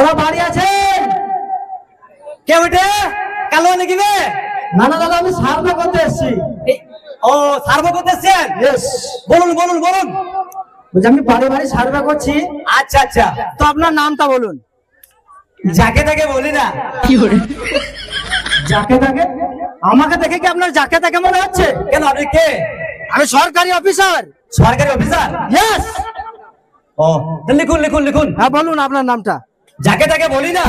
দাদা বাড়ি আছেন? কে ওঠে কালো নাকি বে? না না দাদা, আমি সার্ভে করতে এসেছি। ও সার্ভে করতে এসেছেন? ইয়েস। বলুন বলুন বলুন। বলছি আমি বাড়ি বাড়ি সার্ভে করছি। আচ্ছা আচ্ছা, তো আপনার নামটা বলুন। যাকে তাকে বলি না। যাকে তাকে? আমাকে দেখে কি আপনার যাকে তাকে মনে হচ্ছে? কেন আপনি কে? আমি সরকারি অফিসার। সরকারি অফিসার? ইয়েস। ও লিখুন লিখুন লিখুন। হ্যাঁ বলুন আপনার নামটা। যাকে তাকে বলি না।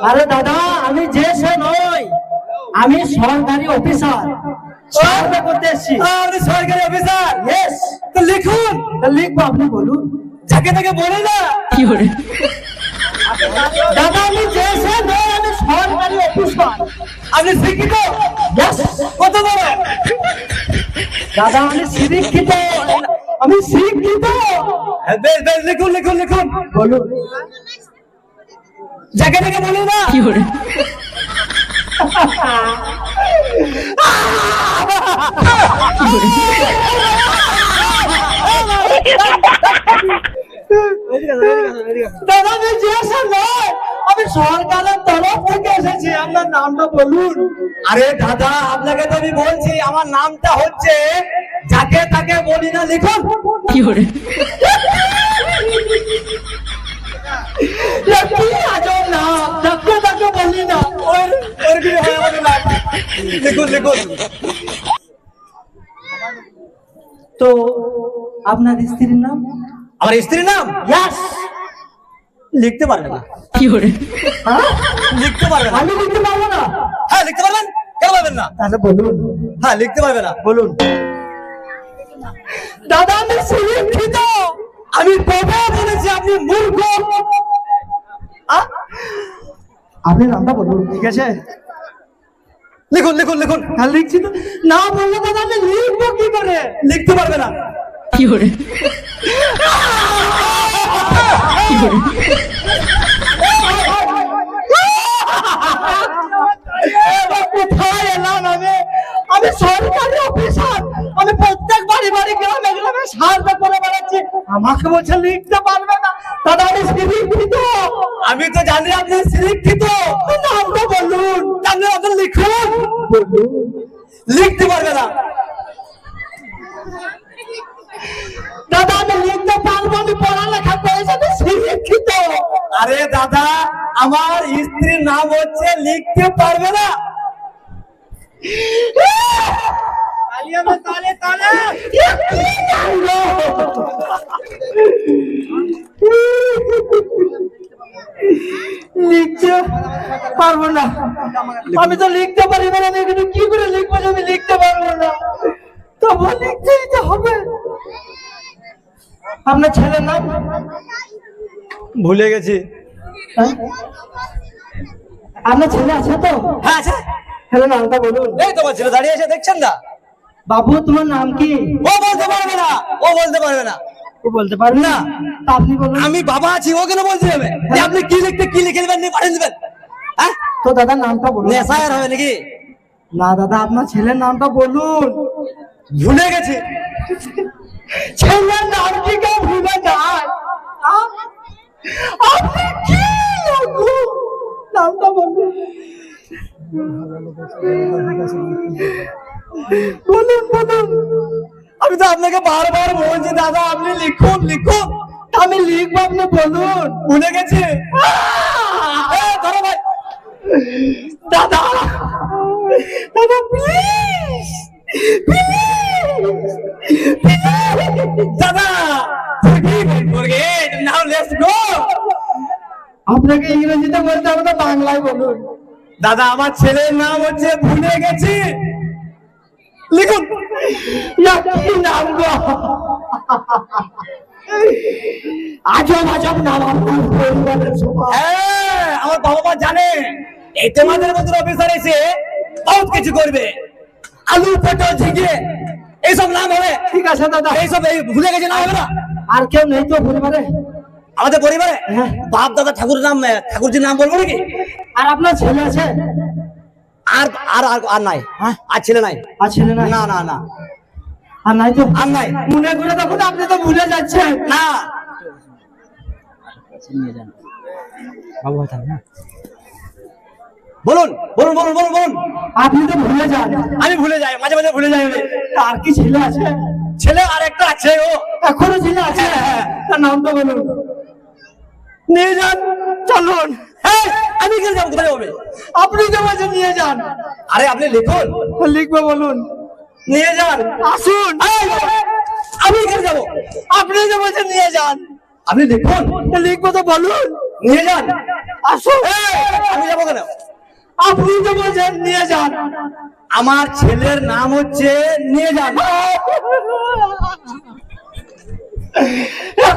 আরে দাদা, আমি যে সে নই, আমি সরকারি অফিসার, সার্ভে করতে এসেছি। আপনি সরকারি অফিসার? ইয়েস। তো লিখুন। তা লিখবো, আপনি বলুন। যাকে তাকে বলি না। দাদা আমি যে সে নই, আমি সরকারি অফিসার। আপনি শিক্ষিত? ইয়েস। কত বড়? দাদা আমি শিক্ষিত, আমি শিক্ষিত। বেশ বেশ লিখুন লিখুন লিখুন। বলুন। যাকে তাকে বলি না। দাদা আমি যে সে নই, আমি সরকারের তরফ থেকে এসেছি। আপনার নামটা বলুন। আরে দাদা আপনাকে তো আমি বলছি আমার নামটা হচ্ছে যাকে তাকে বলি না, লিখুন। কি আজব নাম, যাকে তাকে বলি না। ওরকমই হয় আমাদের নাম। লিখুন লিখুন। তো আপনার স্ত্রীর নাম? আমার স্ত্রীর নাম? ইয়েস। লিখতে পারবে না। হ্যাঁ? লিখতে পারবে না। আমি লিখতে পারবো না? হ্যাঁ লিখতে পারবেন, কেন পারবেন না? তাহলে বলুন। হ্যাঁ লিখতে পারবে না। বলুন। দাদা আমি শিক্ষিত, আমি কবে বলেছি আপনি মূর্খ? আপনি নামটা বলুন। ঠিক আছে, লিখুন লিখুন লিখুন। হ্যাঁ লিখছি তো। না বললে দাদা আমি লিখবো কি করে? লিখতে পারবে না। কোথায় এলাম আমি? আমি সরকারি অফিসার, আমি প্রত্যেক বাড়ি বাড়ি গ্রামে গ্রামে সার্ভে করে বেড়াচ্ছি, আমাকে বলছে লিখতে পারবে না। দাদা আমি শিক্ষিত। আমি তো জানি আপনি শিক্ষিত। নামটা বলুন। আপনি অত লিখুন। বলুন। লিখতে পারবে না। দাদা আমি লিখতে পারবো, আমি পড়ালেখা করেছি, আমি শিক্ষিত। আরে দাদা আমার স্ত্রীর নাম হচ্ছে লিখতে পারবে না। লিখতে পারবো না, আমি তো লিখতে পারি না। আমি এখানে কি করে লিখবো যে আমি লিখতে পারবো না? তবু লিখতেই তো হবে। আপনার ছেলের নাম? ভুলে গেছি। হ্যাঁ? আপনার ছেলে আছে তো? হ্যাঁ আছে। ছেলের নামটা বলুন। এই তোমার ছেলে দাঁড়িয়ে আছে, দেখছেন না? বাবু তোমার নাম কি? ও বলতে পারবে না, ও বলতে পারবে না। ও বলতে পারবে না? তা আপনি বলুন। আমি বাবা আছি, ও কেন বলতে হবে যে আপনি কি লিখতে কি লিখে দেবেন, নিয়ে পাঠিয়ে দেবেন? হ্যাঁ তো দাদা নামটা বলুন। নেশায়ের হবে নাকি? না দাদা আপনার ছেলের নামটা বলুন। ভুলে গেছি। ছেলের নাম কি কেউ ভুলে যায়? আপনি কি লোগো? নামটা বলুন। বলুন বলুন। আমি তো আপনাকে বারবার বলছি দাদা আপনি লিখুন লিখুন। আমি লিখবো, আপনি বলুন। ভুলে গেছি। ধরো ভাই। দাদা দাদা প্লিজ দাদা নাও লেটস গো। আপনাকে ইংরেজিতে বলতে হবে না, বাংলায় বলুন। দাদা আমার ছেলের নাম হচ্ছে ভুলে গেছি, লিখুন। কি নাম গো? আজব আজব নাম আপনার পরিবারের সবাই। হ্যাঁ আমার বাবা মা জানে এই তোমাদের মতো অফিসার এসে বহুত কিছু করবে। আলু পটল ঝিঙে এইসব নাম হবে। ঠিক আছে দাদা, এইসব ভুলে গেছে নাম হবে না। আর কেউ নেই তো পরিবারে? আমাদের পরিবারে হ্যাঁ। বাপ দাদা ঠাকুরের নাম, ঠাকুরজির নাম বলবো নাকি? আর আপনার ছেলে আছে? আর আর আর আর নাই। হ্যাঁ? আর ছেলে নাই। আর ছেলে নাই? না না না আর নাই তো? আর নাই। মনে করে দেখুন, আপনি তো ভুলে যাচ্ছেন। না নিয়ে যান বাবু হয়তো না বলুন বলুন বলুন বলুন বলুন। আপনি তো ভুলে যান, আমি ভুলে যাই, মাঝে মাঝে ভুলে যাই আমি। তার কি ছেলে আছে? ছেলে আর একটা আছে, ও এখনো ছেলে আছে? তার নাম তো বলুন। নিয়ে যান, চলুন। এই, আমি কেন যাবো, কোথায় যাবে? আপনি তো বলছেন নিয়ে যান। আরে আপনি লিখুন, লিখবো বলুন। নিয়ে যান। আসুন। এই, আমি কেন যাবো? আপনি তো বলছেন নিয়ে যান। আপনি লিখুন, লিখবো তো বলুন। নিয়ে যান। আসুন। এই, আমি যাবো কেন? আপনি তো বলছেন নিয়ে যান। আমার ছেলের নাম হচ্ছে নিয়ে যান।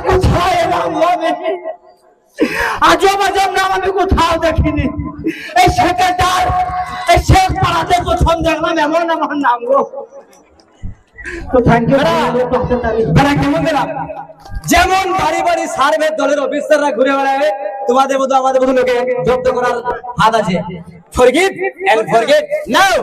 কোথায় এলাম আমি? আজব আজব নাম আমি কোথাও দেখিনি। এই সেক্রেটার, এই শেখ পাড়াতে প্রথম দেখলাম এমন আমার নাম গো। তো থ্যাংক ইউ। বেড়া কেমন গেলাম? যেমন বাড়ি বাড়ি সার্ভে দলের অফিসাররা ঘুরে বেড়াবে, তোমাদের মতো আমাদের মতো লোকে জব্দ করার হাত আছে। Forgive and forget now.